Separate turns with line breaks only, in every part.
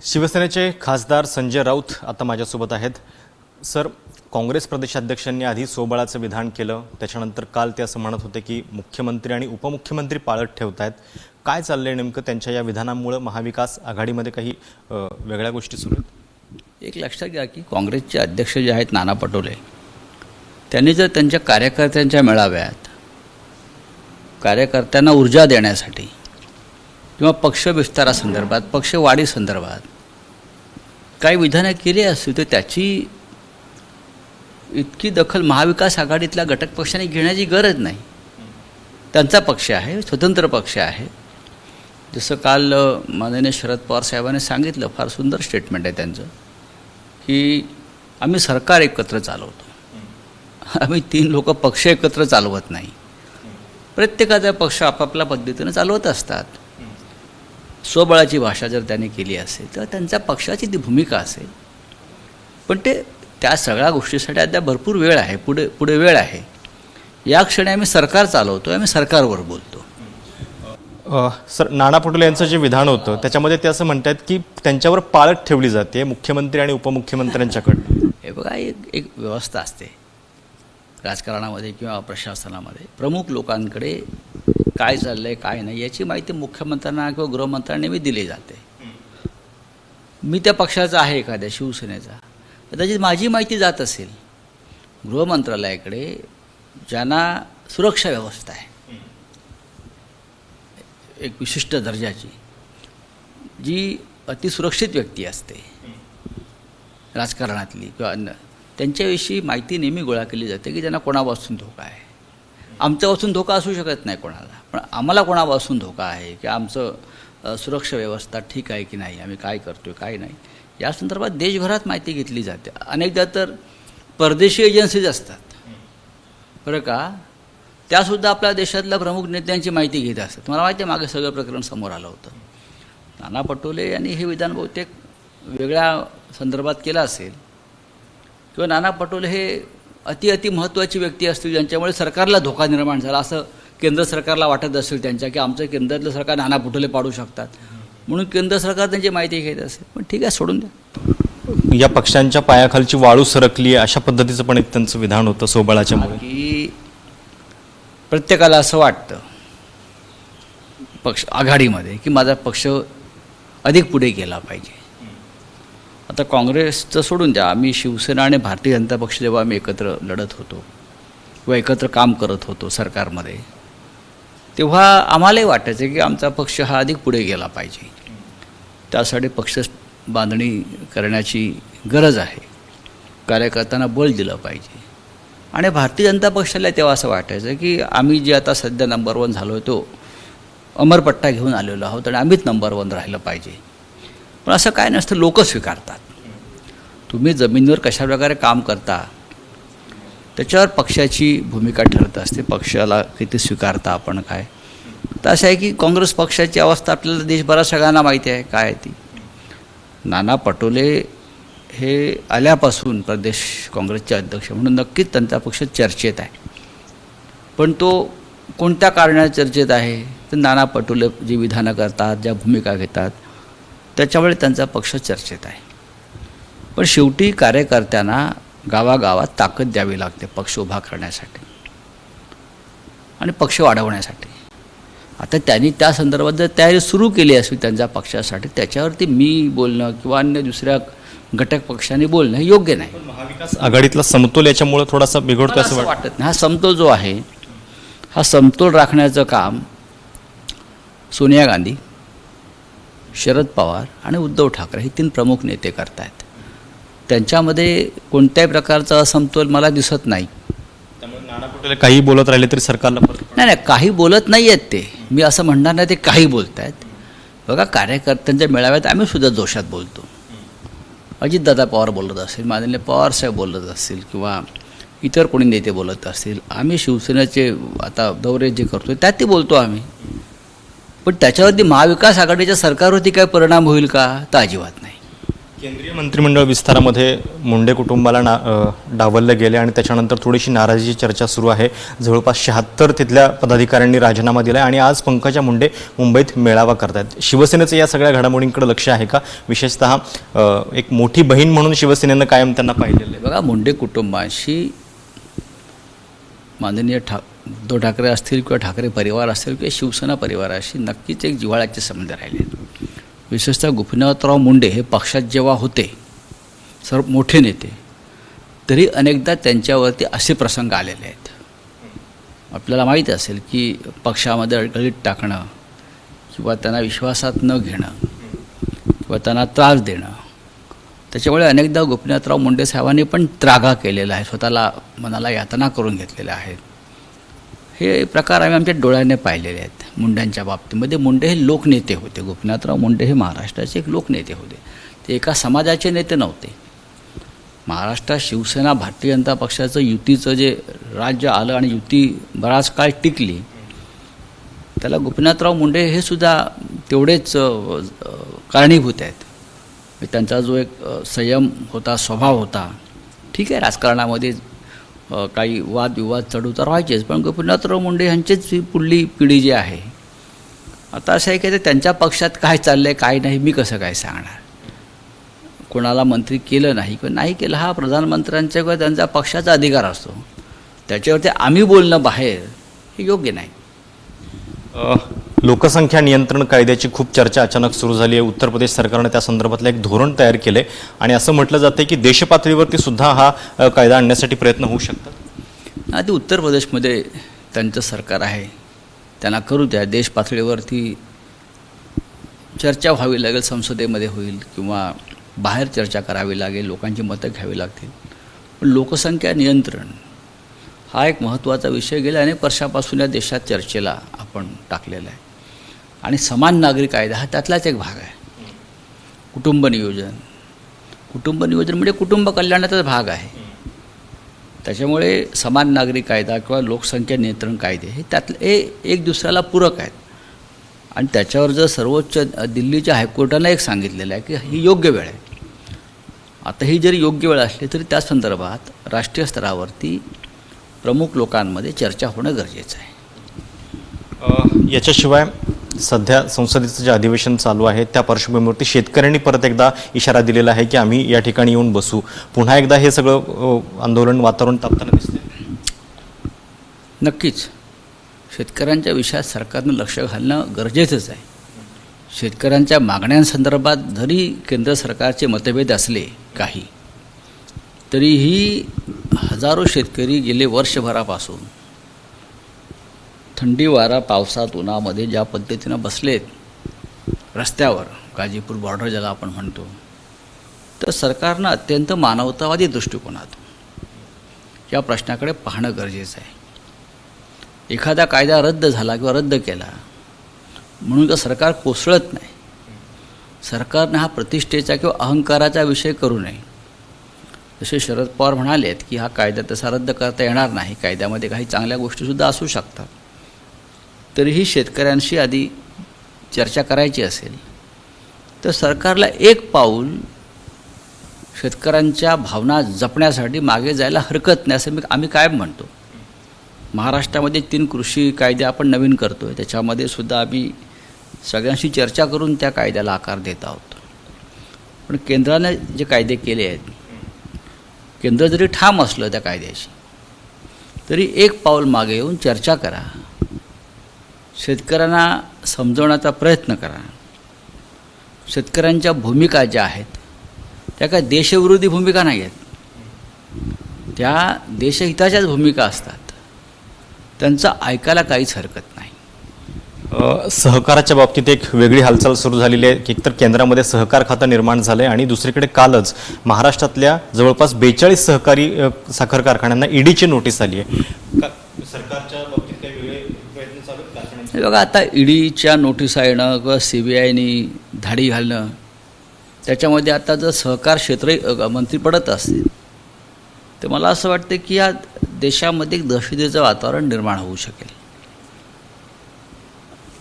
शिवसेनेचे खासदार संजय राऊत आता माझ्यासोबत आहेत. सर, काँग्रेस प्रदेशाध्यक्षांनी आधी सोबळाचं विधान केलं, त्याच्यानंतर काल ते असं म्हणत होते की मुख्यमंत्री आणि उपमुख्यमंत्री पाळत ठेवतायत. काय चाललंय नेमकं त्यांच्या या विधानामुळे? महाविकास आघाडीमध्ये काही वेगळ्या गोष्टी सुरू आहेत?
एक लक्षात घ्या की काँग्रेसचे अध्यक्ष जे आहेत नाना पटोले, त्यांनी जर त्यांच्या कार्यकर्त्यांच्या मेळाव्यात कार्यकर्त्यांना ऊर्जा देण्यासाठी किंवा पक्ष विस्तारासंदर्भात, पक्षवाढीसंदर्भात काही विधानं केली असतील तर त्याची इतकी दखल महाविकास आघाडीतल्या घटक पक्षाने घेण्याची गरज नाही. त्यांचा पक्ष आहे, स्वतंत्र पक्ष आहे. जसं काल माननीय शरद पवार साहेबांनी सांगितलं, फार सुंदर स्टेटमेंट आहे त्यांचं, की आम्ही सरकार एकत्र चालवतो, आम्ही 3 लोक पक्ष एकत्र चालवत नाही. प्रत्येकाचा पक्ष आपापल्या पद्धतीनं चालवत असतात. स्वबळाची भाषा जर त्यांनी केली असेल तर त्यांच्या पक्षाची ती भूमिका असेल. पण त्या सगळ्या गोष्टीसाठी आता भरपूर वेळ आहे, पुढे वेळ आहे. या क्षणी आम्ही सरकार चालवतो, आम्ही सरकारवर बोलतो.
सर, नाना पटोले यांचं जे विधान होतं त्याच्यामध्ये ते असं म्हणतात की त्यांच्यावर पाळत ठेवली जाते मुख्यमंत्री आणि उपमुख्यमंत्र्यांच्याकडनं.
हे बघा, एक व्यवस्था असते राजकारणामध्ये किंवा प्रशासनामध्ये. प्रमुख लोकांकडे काय चाललं आहे, काय नाही याची माहिती मुख्यमंत्र्यांना किंवा गृहमंत्र्यांना मी दिली जाते. मी त्या पक्षाचा आहे, एखाद्या शिवसेनेचा, तर त्याची माझी माहिती जात असेल गृहमंत्रालयाकडे, ज्यांना सुरक्षा व्यवस्था आहे एक विशिष्ट दर्जाची, जी अतिसुरक्षित व्यक्ती असते राजकारणातली किंवा अन्य, त्यांच्याविषयी माहिती नेहमी गोळा केली जाते की ज्यांना कोणापासून धोका आहे. आमच्यापासून धोका असू शकत नाही कोणाला, पण आम्हाला कोणापासून धोका आहे, की आमचं सुरक्षा व्यवस्था ठीक आहे की नाही, आम्ही काय करतो आहे काय नाही, या संदर्भात देशभरात माहिती घेतली जाते. अनेकदा तर परदेशी एजन्सीज असतात बरं का, त्यासुद्धा आपल्या देशातल्या प्रमुख नेत्यांची माहिती घेत असतात. मला माहिती आहे मागे सगळं प्रकरण समोर आलं होतं. नाना पटोले यांनी हे विधान बहुतेक वेगळ्या संदर्भात केलं असेल, किंवा नाना पटोले हे अति महत्त्वाची व्यक्ती असतील ज्यांच्यामुळे सरकारला धोका निर्माण झाला असं केंद्र सरकारला वाटत असेल त्यांच्या, की आमचं केंद्रातलं सरकार नाना पटोले पाडू शकतात, म्हणून केंद्र सरकार त्यांची माहिती घेत असेल. पण ठीक आहे, सोडून द्या.
या पक्षांच्या पायाखालची वाळू सरकली अशा पद्धतीचं पण एक त्यांचं विधान होतं सोबळाच्या मुळे.
की प्रत्येकाला असं वाटतं पक्ष आघाडीमध्ये की माझा पक्ष अधिक पुढे गेला पाहिजे. आता काँग्रेसचं सोडून द्या, आम्ही शिवसेना आणि भारतीय जनता पक्ष जेव्हा आम्ही एकत्र लढत होतो किंवा एकत्र काम करत होतो सरकारमध्ये, तेव्हा आम्हालाही वाटायचं की आमचा पक्ष हा अधिक पुढे गेला पाहिजे. त्यासाठी पक्ष बांधणी करण्याची गरज आहे, कार्यकर्त्यांना बळ दिलं पाहिजे. आणि भारतीय जनता पक्षाला तेव्हा असं वाटायचं की आम्ही जे आता सध्या नंबर 1 झालो आहे तो अमरपट्टा घेऊन आलेलो आहोत आणि आम्हीच नंबर 1 राहिलं पाहिजे. पण असं काय नसतं, लोक स्वीकारतात. तुम्ही जमिनीवर कशाप्रकारे काम करता त्याच्यावर पक्षाची भूमिका ठरत असते, पक्षाला किती स्वीकारता आपण काय. तर असं आहे की काँग्रेस पक्षाची अवस्था आपल्याला देशभरात सगळ्यांना माहिती आहे काय आहे ती. नाना पटोले हे आल्यापासून प्रदेश काँग्रेसचे अध्यक्ष म्हणून नक्कीच त्यांचा पक्ष चर्चेत आहे. पण तो कोणत्या कारणाने चर्चेत आहे, तर नाना पटोले जी विधानं करतात, ज्या भूमिका घेतात त्याच्यामुळे त्यांचा पक्ष चर्चेत आहे. पण शेवटी कार्यकर्त्यांना गावागावात ताकद द्यावी लागते पक्ष उभा करण्यासाठी आणि पक्ष वाढवण्यासाठी. आता त्यांनी त्या संदर्भात जर तयारी सुरू केली असेल त्यांच्या पक्षासाठी, त्याच्यावरती मी बोलणं किंवा अन्य दुसऱ्या घटक पक्षांनी बोलणं हे योग्य नाही.
महाविकास आघाडीतला समतोल याच्यामुळे थोडासा बिघडतो असं
वाटत नाही. हा समतोल जो आहे, हा समतोल राखण्याचं काम सोनिया गांधी, शरद पवार आणि उद्धव ठाकरे हे 3 प्रमुख नेते करत आहेत. त्यांच्यामध्ये कोणत्याही प्रकारचा असमतोल मला दिसत नाही.
त्यामुळे नाना पटोले काही बोलत राहिले तरी सरकारला
नाही, काही बोलत नाही आहेत ते, मी असं म्हणणार नाही ते काही बोलत आहेत. बघा, कार्यकर्त्यांच्या मेळाव्यात आम्ही सुद्धा जोशात बोलतो. अजितदादा पवार बोलत असेल, माननीय पवारसाहेब बोलत असतील किंवा इतर कोणी नेते बोलत असतील, आम्ही शिवसेनेचे आता दौरे जे करतो त्यात ते बोलतो आम्ही. पण त्याच्यावरती महाविकास आघाडीच्या सरकारवरती काय परिणाम होईल का, तर अजिबात नाही.
केंद्रीय मंत्रिमंडळ विस्तारामध्ये मुंडे कुटुंबाला डावललं गेले आणि त्याच्यानंतर थोडीशी नाराजीची चर्चा सुरू आहे. जवळपास 76 तिथल्या पदाधिकाऱ्यांनी राजीनामा दिला आणि आज पंकजा मुंडे मुंबईत मेळावा करतायत. शिवसेनेचं या सगळ्या घडामोडींकडे लक्ष आहे का? विशेषतः एक मोठी बहीण म्हणून शिवसेनेनं कायम त्यांना पाहिलेलं आहे.
बघा, मुंडे कुटुंबाशी माननीय उद्धव ठाकरे असतील किंवा ठाकरे परिवार असेल किंवा शिवसेना परिवाराशी नक्कीच एक जिव्हाळ्याचे संबंध राहिले. विशेषतः गोपीनाथराव मुंडे हे पक्षात जेव्हा होते, सर्व मोठे नेते, तरी अनेकदा त्यांच्यावरती असे प्रसंग आलेले आहेत. आपल्याला माहीत असेल की पक्षामध्ये अडगळीत टाकणं किंवा त्यांना विश्वासात न घेणं किंवा त्यांना त्रास देणं, त्याच्यामुळे अनेकदा गोपीनाथराव मुंडे साहेबांनी पण त्रागा केलेला आहे, स्वतःला मनाला यातना करून घेतलेल्या आहेत. हे प्रकार आम्ही आमच्या डोळ्याने पाहिलेले आहेत. मुंड्यांच्या बाबतीमध्ये मुंडे हे लोकनेते होते. गोपीनाथराव मुंडे हे महाराष्ट्राचे एक लोकनेते होते. ते एका समाजाचे नेते नव्हते. महाराष्ट्रात शिवसेना भारतीय जनता पक्षाचं युतीचं जे राज्य आलं आणि युती बराच काळ टिकली, त्याला गोपीनाथराव मुंडे हे सुद्धा तेवढेच कारणीभूत आहेत. त्यांचा जो एक संयम होता, स्वभाव होता. ठीक आहे, राजकारणामध्ये काही वादविवाद चढउतार व्हायचेच, पण गोपीनाथराव मुंडे यांचीच ही पुढली पिढी जी आहे, आता असं आहे की ते त्यांच्या पक्षात काय चाललं आहे काय नाही मी कसं काय सांगणार. कोणाला मंत्री केलं नाही किंवा नाही केलं हा प्रधानमंत्र्यांचा किंवा त्यांचा पक्षाचा अधिकार असतो. त्याच्यावरती आम्ही बोलणं बाहेर हे योग्य नाही.
लोकसंख्या नियंत्रण कायद्याची खूप चर्चा अचानक सुरू झाली आहे. उत्तर प्रदेश सरकारने त्या संदर्भातलं एक धोरण तयार केलं आहे आणि असं म्हटलं जातं की देशपातळीवरती सुद्धा हा कायदा आणण्यासाठी प्रयत्न होऊ शकतात.
आधी उत्तर प्रदेशमध्ये त्यांचं सरकार आहे, त्यांना करू द्या. देश पातळीवरती चर्चा व्हावी लागेल, संसदेमध्ये होईल किंवा बाहेर चर्चा करावी लागेल, लोकांची मतं घ्यावी लागतील. पण लोकसंख्या नियंत्रण हा एक महत्त्वाचा विषय गेल्या अनेक वर्षापासून या देशात चर्चेला आपण टाकलेला आहे. आणि समान नागरी कायदा हा त्यातलाच एक भाग आहे. कुटुंब नियोजन म्हणजे कुटुंब कल्याणाचाच भाग आहे. त्याच्यामुळे समान नागरी कायदा किंवा लोकसंख्या नियंत्रण कायदे हे त्यातले एक दुसऱ्याला पूरक आहेत. आणि त्याच्यावर जर सर्वोच्च दिल्लीच्या हायकोर्टानं एक सांगितलेलं आहे की ही योग्य वेळ आहे. आता ही जरी योग्य वेळ असली तरी त्या संदर्भात राष्ट्रीय स्तरावरती प्रमुख लोकांमध्ये चर्चा होणं गरजेचं आहे.
याच्याशिवाय सध्या संसदेचं जे अधिवेशन चालू आहे त्या पार्श्वभूमीवरती शेतकऱ्यांनी परत एकदा इशारा दिलेला आहे की आम्ही या ठिकाणी येऊन बसू. पुन्हा एकदा हे सगळं आंदोलन वातावरण तापताना दिसते.
नक्कीच शेतकऱ्यांच्या विषयात सरकारनं लक्ष घालणं गरजेचंच आहे. शेतकऱ्यांच्या मागण्यांसंदर्भात जरी केंद्र सरकारचे मतभेद असले काही, तरीही हजारो शेतकरी गेले वर्षभरापासून थंडी वारा पावसात उन्हामध्ये ज्या पद्धतीनं बसलेत रस्त्यावर, गाजीपूर बॉर्डर ज्याला आपण म्हणतो, तर सरकारनं अत्यंत मानवतावादी दृष्टिकोनातून या प्रश्नाकडे पाहणं गरजेचं आहे. एखादा कायदा रद्द झाला किंवा रद्द केला म्हणून तर सरकार कोसळत नाही. सरकारनं हा प्रतिष्ठेचा किंवा अहंकाराचा विषय करू नये. जसे शरद पवार म्हणालेत की हा कायदा तसा रद्द करता येणार नाही, कायद्यामध्ये काही चांगल्या गोष्टीसुद्धा असू शकतात. तरीही शेतकऱ्यांशी आधी चर्चा करायची असेल तर सरकारला एक पाऊल शेतकऱ्यांच्या भावना जपण्यासाठी मागे जायला हरकत नाही असं आम्ही कायम म्हणतो. महाराष्ट्रामध्ये 3 कृषी कायदे आपण नवीन करतो आहे, त्याच्यामध्ये सुद्धा आम्ही सगळ्यांशी चर्चा करून त्या कायद्याला आकार देत आहोत. पण केंद्राने जे कायदे केले आहेत, केंद्र जरी ठाम असलं त्या कायद्याशी, तरी एक पाऊल मागे येऊन चर्चा करा, शेतकऱ्यांना समजवण्याचा प्रयत्न करा. शेतकऱ्यांच्या भूमिका ज्या आहेत त्या काय देशविरोधी भूमिका नाही आहेत, त्या देशहिताच्याच भूमिका असतात. त्यांचं ऐकायला काहीच हरकत नाही.
सहकाराच्या बाबतीत एक वेगळी हालचाल सुरू झालेली आहे. एकतर केंद्रामध्ये सहकार खातं निर्माण झालं आहे आणि दुसरीकडे कालच महाराष्ट्रातल्या जवळपास 42 सहकारी साखर कारखान्यांना ईडीची नोटीस आली आहे. सरकारच्या बाबतीत काही वेगळे प्रयत्न चालू आहेत कारखान्यांचे?
बघा, आता ईडीच्या नोटिसा येणं किंवा CBIनी धाडी घालणं, त्याच्यामध्ये आता जर सहकार क्षेत्र मंत्री पडत असतील तर मला असं वाटतं की या देशामध्ये एक दहशतीचं वातावरण निर्माण होऊ शकेल.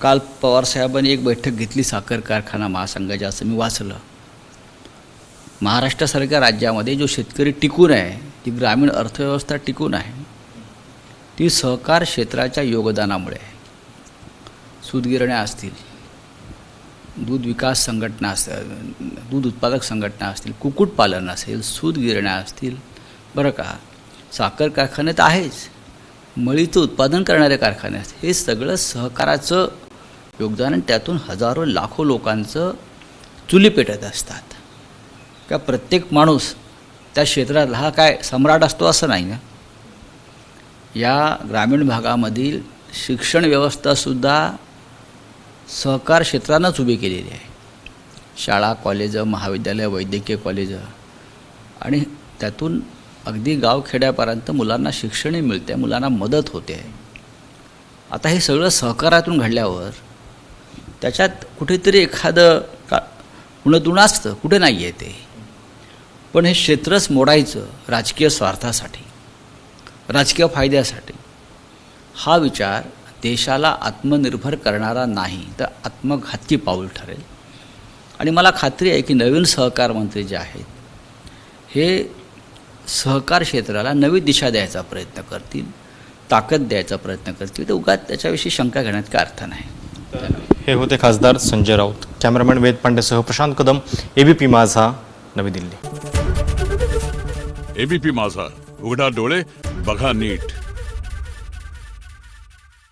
काल पवारसाहेबांनी एक बैठक घेतली साखर कारखाना महासंघाची, असं मी वाचलं. महाराष्ट्रासारख्या राज्यामध्ये जो शेतकरी टिकून आहे, जी ग्रामीण अर्थव्यवस्था टिकून आहे, ती सहकार क्षेत्राच्या योगदानामुळे आहे. सूतगिरण्या असतील, दूध विकास संघटना दूध उत्पादक संघटना असतील, कुक्कुटपालन असेल, सूतगिरण्या असतील, बरं का, साखर कारखाने तर आहेच, मळीचं उत्पादन करणारे कारखाने असतील, हे सगळं सहकाराचं योगदान आणि त्यातून हजारो लाखो लोकांचं चुली पेटत असतात. का प्रत्येक माणूस त्या क्षेत्रात हा काय सम्राट असतो असं नाही ना. या ग्रामीण भागामधील शिक्षण व्यवस्थासुद्धा सहकार क्षेत्रानंच उभी केलेली आहे. शाळा, कॉलेजं, महाविद्यालय, वैद्यकीय कॉलेजं, आणि त्यातून अगदी गावखेड्यापर्यंत मुलांना शिक्षणही मिळते, मुलांना मदत होते. आता हे सगळं सहकारातून घडल्यावर त्याच्यात कुठेतरी एखादं उणं असतं, कुठे नाही आहे ते. पण हे क्षेत्रच मोडायचं राजकीय स्वार्थासाठी, राजकीय फायद्यासाठी, हा विचार देशाला आत्मनिर्भर करणारा नाही तर आत्मघातकी पाऊल ठरेल. आणि मला खात्री आहे की नवीन सहकार मंत्री जे आहेत हे सहकार क्षेत्राला नवी दिशा द्यायचा प्रयत्न करतील, ताकद द्यायचा प्रयत्न करतील. तर उगाच त्याच्याविषयी शंका घेण्यात काय अर्थ नाही.
हे होते खासदार संजय राऊत. कॅमेरामॅन वेद पांडेसह प्रशांत कदम, ABP माझा, नवी दिल्ली.
ABP माझा, उघडा डोळे बघा नीट.